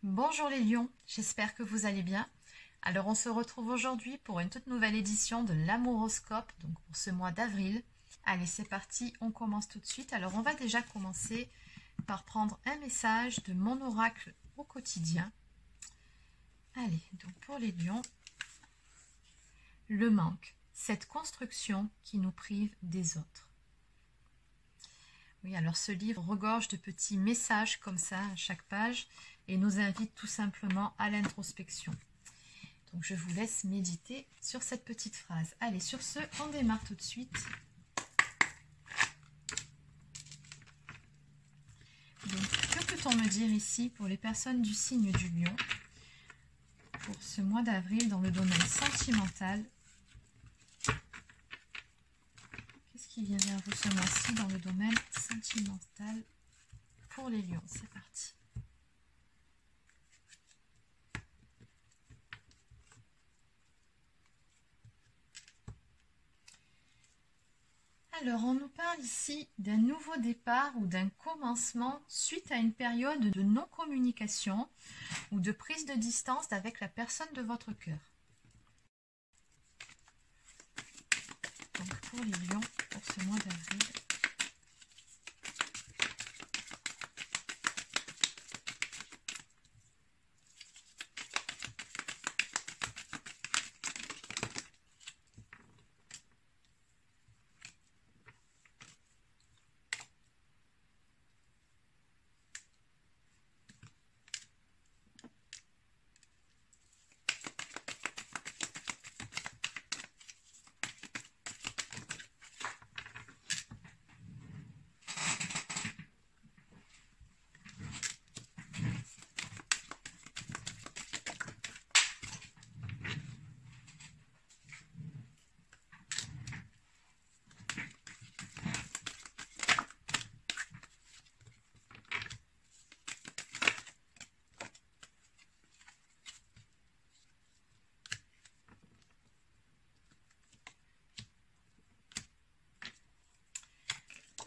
Bonjour les lions, j'espère que vous allez bien. Alors on se retrouve aujourd'hui pour une toute nouvelle édition de l'Amouroscope, donc pour ce mois d'avril. Allez, c'est parti, on commence tout de suite. Alors on va déjà commencer par prendre un message de mon oracle au quotidien. Allez, donc pour les lions, le manque, cette construction qui nous prive des autres. Oui, alors ce livre regorge de petits messages comme ça à chaque page et nous invite tout simplement à l'introspection. Donc je vous laisse méditer sur cette petite phrase. Allez, sur ce, on démarre tout de suite. Donc, que peut-on me dire ici pour les personnes du signe du lion pour ce mois d'avril dans le domaine sentimental? Qu'est-ce qui vient vers vous ce mois-ci dans le domaine sentimental pour les lions? C'est parti. Alors, on nous parle ici d'un nouveau départ ou d'un commencement suite à une période de non-communication ou de prise de distance avec la personne de votre cœur. Donc, pour les lions, pour ce mois d'avril.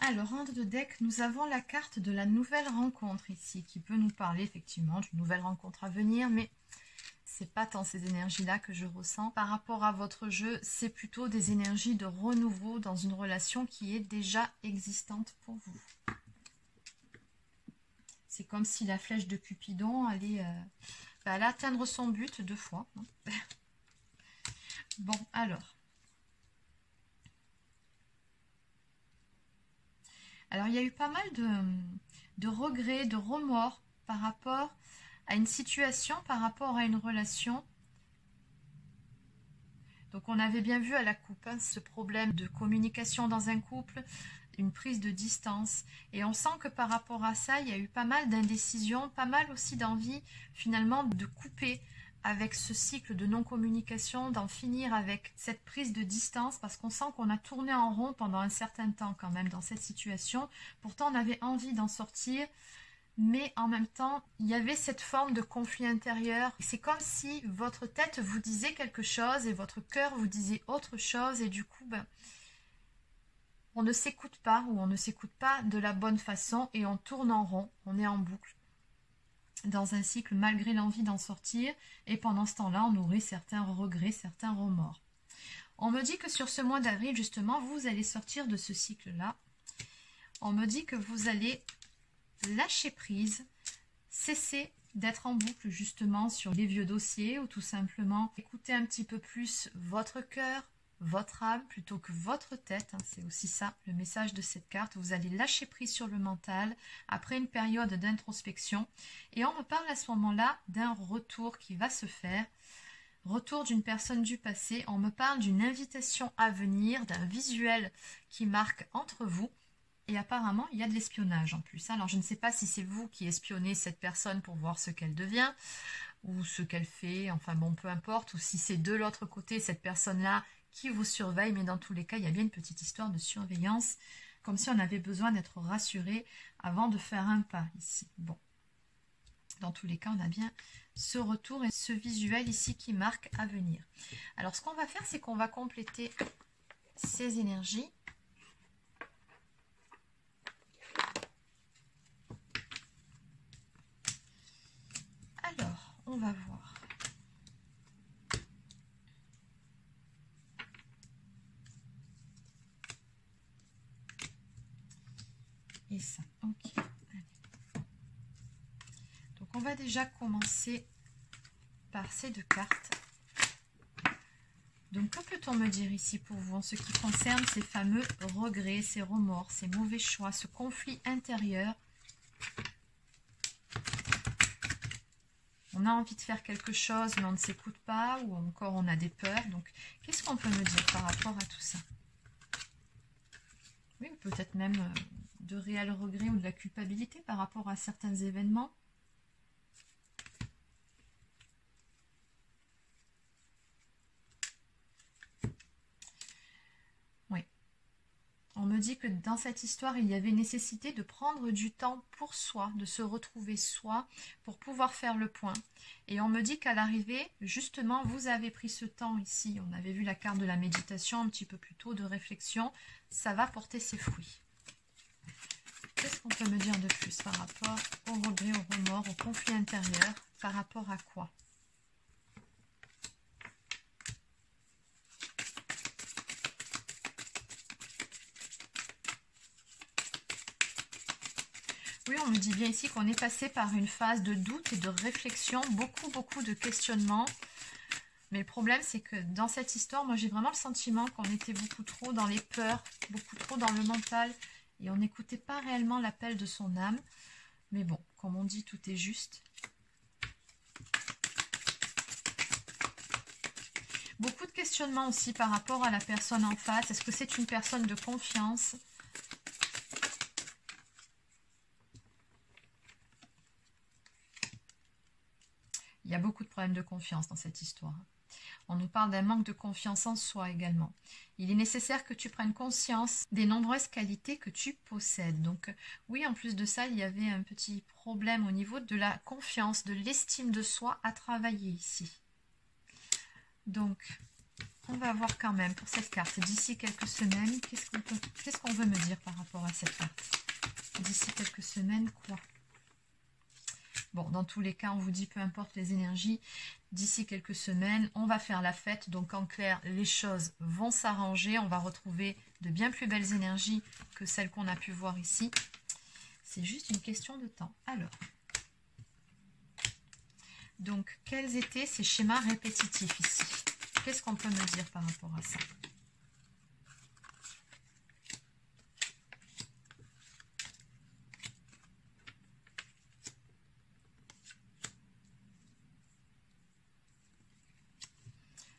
Alors, en de deck, nous avons la carte de la nouvelle rencontre ici, qui peut nous parler effectivement d'une nouvelle rencontre à venir, mais c'est pas tant ces énergies-là que je ressens. Par rapport à votre jeu, c'est plutôt des énergies de renouveau dans une relation qui est déjà existante pour vous. C'est comme si la flèche de Cupidon allait atteindre son but 2 fois. Bon, alors. Alors, il y a eu pas mal de regrets, de remords par rapport à une situation, par rapport à une relation. Donc, on avait bien vu à la coupe ce problème de communication dans un couple, une prise de distance. Et on sent que par rapport à ça, il y a eu pas mal d'indécision, pas mal aussi d'envie finalement de couper avec ce cycle de non-communication, d'en finir avec cette prise de distance, parce qu'on sent qu'on a tourné en rond pendant un certain temps quand même dans cette situation. Pourtant, on avait envie d'en sortir, mais en même temps, il y avait cette forme de conflit intérieur. C'est comme si votre tête vous disait quelque chose et votre cœur vous disait autre chose, et du coup, on ne s'écoute pas, ou on ne s'écoute pas de la bonne façon, et on tourne en rond, on est en boucle dans un cycle malgré l'envie d'en sortir, et pendant ce temps-là, on nourrit certains regrets, certains remords. On me dit que sur ce mois d'avril, justement, vous allez sortir de ce cycle-là. On me dit que vous allez lâcher prise, cesser d'être en boucle justement sur les vieux dossiers, ou tout simplement écouter un petit peu plus votre cœur, votre âme plutôt que votre tête. C'est aussi ça le message de cette carte. Vous allez lâcher prise sur le mental après une période d'introspection, et on me parle à ce moment-là d'un retour qui va se faire, retour d'une personne du passé. On me parle d'une invitation à venir, d'un visuel qui marque entre vous, et apparemment il y a de l'espionnage en plus. Alors je ne sais pas si c'est vous qui espionnez cette personne pour voir ce qu'elle devient ou ce qu'elle fait, enfin bon, peu importe, ou si c'est de l'autre côté cette personne-là qui vous surveille, mais dans tous les cas, il y a bien une petite histoire de surveillance, comme si on avait besoin d'être rassuré avant de faire un pas ici. Bon, dans tous les cas, on a bien ce retour et ce visuel ici qui marque à venir. Alors, ce qu'on va faire, c'est qu'on va compléter ces énergies. on va voir. Et ça, ok. Allez. Donc on va déjà commencer par ces deux cartes. Donc, que peut-on me dire ici pour vous en ce qui concerne ces fameux regrets, ces remords, ces mauvais choix, ce conflit intérieur? On a envie de faire quelque chose, mais on ne s'écoute pas, ou encore on a des peurs. Donc, qu'est-ce qu'on peut me dire par rapport à tout ça? Oui, peut-être même de réels regrets ou de la culpabilité par rapport à certains événements. On me dit que dans cette histoire, il y avait nécessité de prendre du temps pour soi, de se retrouver soi, pour pouvoir faire le point. Et on me dit qu'à l'arrivée, justement, vous avez pris ce temps ici. On avait vu la carte de la méditation un petit peu plus tôt, de réflexion. Ça va porter ses fruits. Qu'est-ce qu'on peut me dire de plus par rapport au regret, au remords, au conflit intérieur? Par rapport à quoi? Oui, on me dit bien ici qu'on est passé par une phase de doute et de réflexion, beaucoup de questionnements. Mais le problème, c'est que dans cette histoire, moi j'ai vraiment le sentiment qu'on était beaucoup trop dans les peurs, beaucoup trop dans le mental, et on n'écoutait pas réellement l'appel de son âme. Mais bon, comme on dit, tout est juste. Beaucoup de questionnements aussi par rapport à la personne en face. Est-ce que c'est une personne de confiance ? Il y a beaucoup de problèmes de confiance dans cette histoire. On nous parle d'un manque de confiance en soi également. Il est nécessaire que tu prennes conscience des nombreuses qualités que tu possèdes. Donc oui, en plus de ça, il y avait un petit problème au niveau de la confiance, de l'estime de soi à travailler ici. Donc, on va voir quand même pour cette carte. D'ici quelques semaines, qu'est-ce qu'on veut me dire par rapport à cette carte? D'ici quelques semaines, quoi? Bon, dans tous les cas, on vous dit, peu importe les énergies, d'ici quelques semaines, on va faire la fête. Donc, en clair, les choses vont s'arranger. On va retrouver de bien plus belles énergies que celles qu'on a pu voir ici. C'est juste une question de temps. Alors, donc, quels étaient ces schémas répétitifs ici? Qu'est-ce qu'on peut me dire par rapport à ça?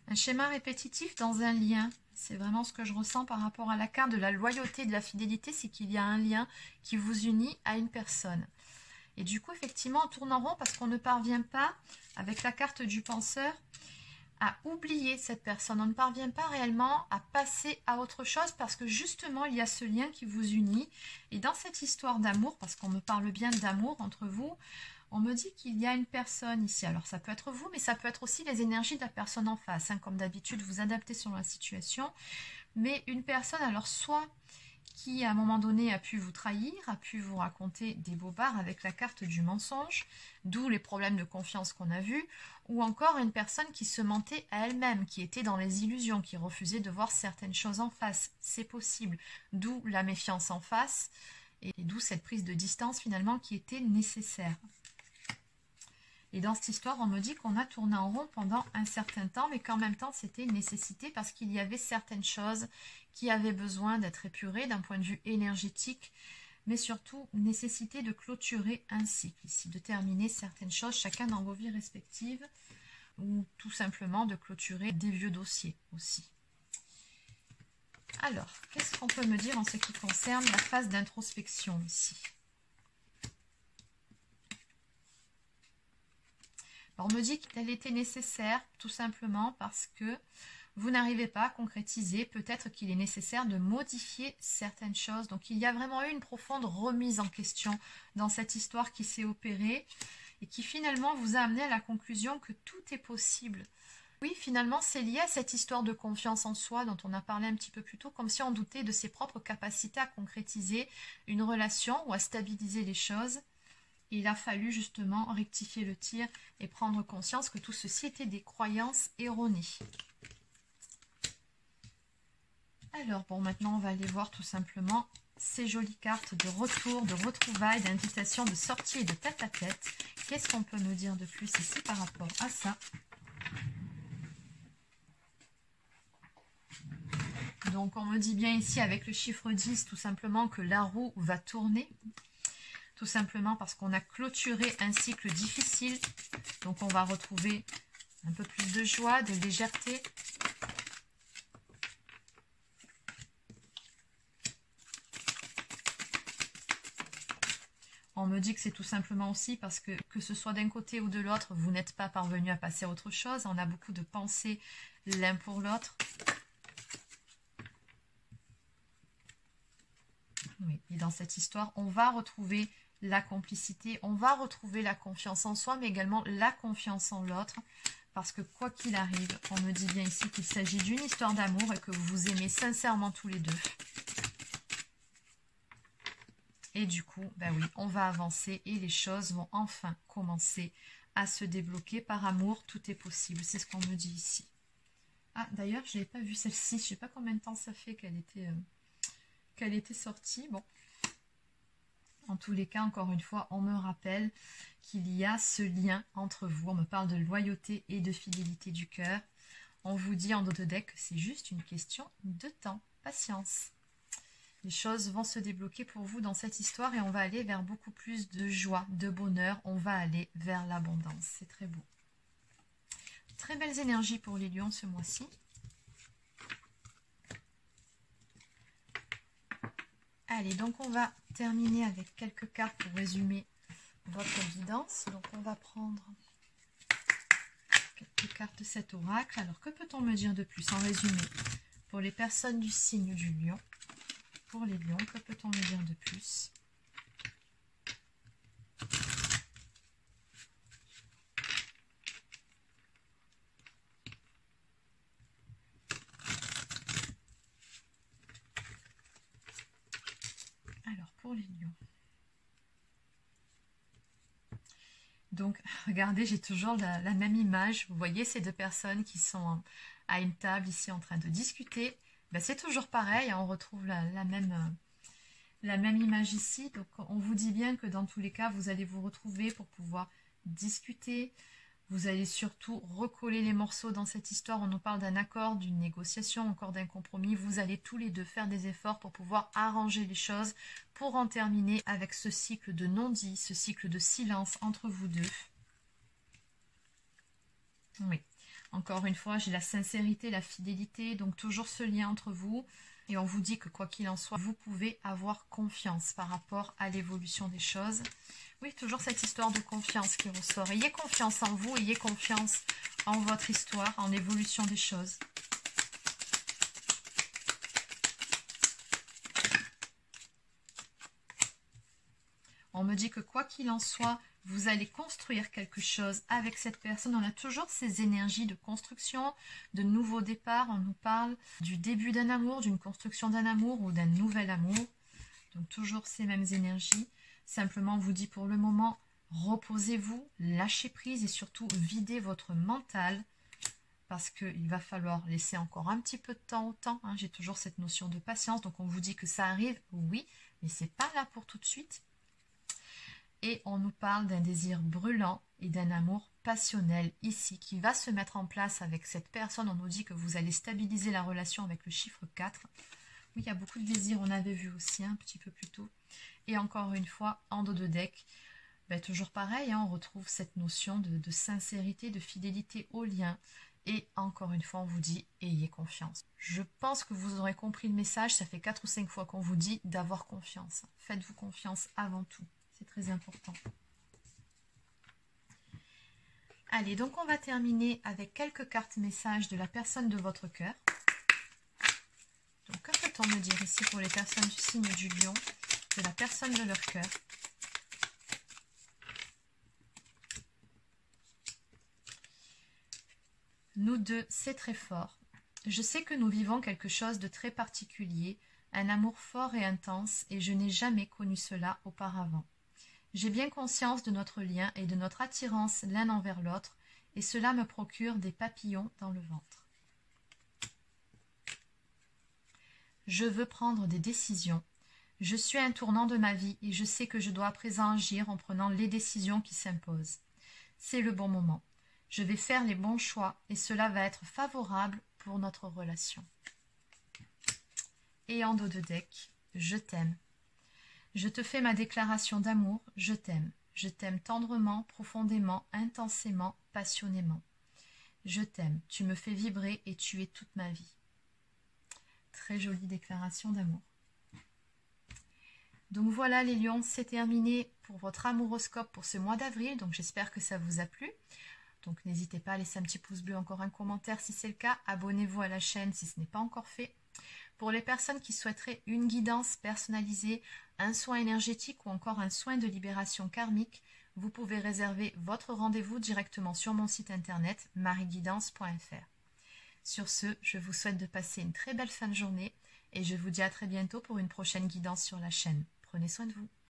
Un schéma répétitif dans un lien, c'est vraiment ce que je ressens par rapport à la carte de la loyauté et de la fidélité, c'est qu'il y a un lien qui vous unit à une personne. Et du coup, effectivement, on tourne en rond parce qu'on ne parvient pas, avec la carte du penseur, à oublier cette personne. On ne parvient pas réellement à passer à autre chose parce que justement, il y a ce lien qui vous unit. Et dans cette histoire d'amour, parce qu'on me parle bien d'amour entre vous, on me dit qu'il y a une personne ici. Alors, ça peut être vous, mais ça peut être aussi les énergies de la personne en face. Hein. Comme d'habitude, vous adaptez selon la situation. Mais une personne, alors soit qui, à un moment donné, a pu vous trahir, a pu vous raconter des bobards avec la carte du mensonge, d'où les problèmes de confiance qu'on a vus, ou encore une personne qui se mentait à elle-même, qui était dans les illusions, qui refusait de voir certaines choses en face. C'est possible. D'où la méfiance en face, et d'où cette prise de distance, finalement, qui était nécessaire. Et dans cette histoire, on me dit qu'on a tourné en rond pendant un certain temps, mais qu'en même temps, c'était une nécessité parce qu'il y avait certaines choses qui avaient besoin d'être épurées d'un point de vue énergétique, mais surtout nécessité de clôturer un cycle ici, de terminer certaines choses, chacun dans vos vies respectives, ou tout simplement de clôturer des vieux dossiers aussi. Alors, qu'est-ce qu'on peut me dire en ce qui concerne la phase d'introspection ici ? Alors, on me dit qu'elle était nécessaire tout simplement parce que vous n'arrivez pas à concrétiser. Peut-être qu'il est nécessaire de modifier certaines choses. Donc, il y a vraiment eu une profonde remise en question dans cette histoire qui s'est opérée et qui finalement vous a amené à la conclusion que tout est possible. Oui, finalement, c'est lié à cette histoire de confiance en soi dont on a parlé un petit peu plus tôt, comme si on doutait de ses propres capacités à concrétiser une relation ou à stabiliser les choses. il a fallu justement rectifier le tir et prendre conscience que tout ceci était des croyances erronées. Alors bon, maintenant on va aller voir tout simplement ces jolies cartes de retour, de retrouvailles, d'invitation, de sortie et de tête à tête. Qu'est-ce qu'on peut me dire de plus ici par rapport à ça? Donc on me dit bien ici avec le chiffre 10 tout simplement que la roue va tourner. Tout simplement parce qu'on a clôturé un cycle difficile. Donc on va retrouver un peu plus de joie, de légèreté. On me dit que c'est tout simplement aussi parce que ce soit d'un côté ou de l'autre, vous n'êtes pas parvenu à passer à autre chose. On a beaucoup de pensées l'un pour l'autre. Oui, et dans cette histoire, on va retrouver la complicité, on va retrouver la confiance en soi, mais également la confiance en l'autre. Parce que quoi qu'il arrive, on me dit bien ici qu'il s'agit d'une histoire d'amour et que vous vous aimez sincèrement tous les deux. Et du coup, ben oui, on va avancer et les choses vont enfin commencer à se débloquer. Par amour, tout est possible. C'est ce qu'on me dit ici. Ah, d'ailleurs, je n'avais pas vu celle-ci. Je ne sais pas combien de temps ça fait qu'elle était sortie. Bon. En tous les cas, encore une fois, on me rappelle qu'il y a ce lien entre vous. On me parle de loyauté et de fidélité du cœur. On vous dit en dos de deck que c'est juste une question de temps. Patience. Les choses vont se débloquer pour vous dans cette histoire et on va aller vers beaucoup plus de joie, de bonheur. On va aller vers l'abondance. C'est très beau. Très belles énergies pour les lions ce mois-ci. Allez, donc on va terminer avec quelques cartes pour résumer votre guidance. Donc on va prendre quelques cartes de cet oracle. Alors que peut-on me dire de plus en résumé pour les personnes du signe du lion? Pour les lions, que peut-on me dire de plus? Alors, pour les lions. Donc, regardez, j'ai toujours la même image. Vous voyez ces deux personnes qui sont à une table ici en train de discuter. Ben, c'est toujours pareil, hein, on retrouve la même image ici. Donc, on vous dit bien que dans tous les cas, vous allez vous retrouver pour pouvoir discuter. Vous allez surtout recoller les morceaux dans cette histoire. On nous parle d'un accord, d'une négociation, encore d'un compromis. Vous allez tous les deux faire des efforts pour pouvoir arranger les choses, pour en terminer avec ce cycle de non-dit, ce cycle de silence entre vous deux. Oui, encore une fois, j'ai la sincérité, la fidélité, donc toujours ce lien entre vous. Et on vous dit que quoi qu'il en soit, vous pouvez avoir confiance par rapport à l'évolution des choses. Oui, toujours cette histoire de confiance qui ressort. Ayez confiance en vous, ayez confiance en votre histoire, en l'évolution des choses. On me dit que quoi qu'il en soit, vous allez construire quelque chose avec cette personne. On a toujours ces énergies de construction, de nouveau départ. On nous parle du début d'un amour, d'une construction d'un amour ou d'un nouvel amour. Donc toujours ces mêmes énergies. Simplement, on vous dit pour le moment, reposez-vous, lâchez prise et surtout videz votre mental. Parce qu'il va falloir laisser encore un petit peu de temps au temps. Hein. J'ai toujours cette notion de patience. Donc on vous dit que ça arrive, oui, mais c'est pas là pour tout de suite. Et on nous parle d'un désir brûlant et d'un amour passionnel ici qui va se mettre en place avec cette personne. On nous dit que vous allez stabiliser la relation avec le chiffre 4. Oui, il y a beaucoup de désir, on avait vu aussi un petit peu plus tôt. Et encore une fois, en dos de deck, ben, toujours pareil, hein, on retrouve cette notion de sincérité, de fidélité au lien. Et encore une fois, on vous dit, ayez confiance. Je pense que vous aurez compris le message, ça fait 4 ou 5 fois qu'on vous dit d'avoir confiance. Faites-vous confiance avant tout. C'est très important. Allez, donc on va terminer avec quelques cartes messages de la personne de votre cœur. Donc, que peut-on me dire ici pour les personnes du signe du lion, de la personne de leur cœur? Nous deux, c'est très fort. Je sais que nous vivons quelque chose de très particulier, un amour fort et intense, et je n'ai jamais connu cela auparavant. J'ai bien conscience de notre lien et de notre attirance l'un envers l'autre, et cela me procure des papillons dans le ventre. Je veux prendre des décisions. Je suis à un tournant de ma vie et je sais que je dois à présent agir en prenant les décisions qui s'imposent. C'est le bon moment. Je vais faire les bons choix et cela va être favorable pour notre relation. Et en dos de deck, je t'aime. Je te fais ma déclaration d'amour, je t'aime. Je t'aime tendrement, profondément, intensément, passionnément. Je t'aime, tu me fais vibrer et tu es toute ma vie. Très jolie déclaration d'amour. Donc voilà les lions, c'est terminé pour votre amouroscope pour ce mois d'avril. Donc j'espère que ça vous a plu. Donc n'hésitez pas à laisser un petit pouce bleu, encore un commentaire si c'est le cas. Abonnez-vous à la chaîne si ce n'est pas encore fait. Pour les personnes qui souhaiteraient une guidance personnalisée, un soin énergétique ou encore un soin de libération karmique, vous pouvez réserver votre rendez-vous directement sur mon site internet mariguidance.fr. Sur ce, je vous souhaite de passer une très belle fin de journée et je vous dis à très bientôt pour une prochaine guidance sur la chaîne. Prenez soin de vous.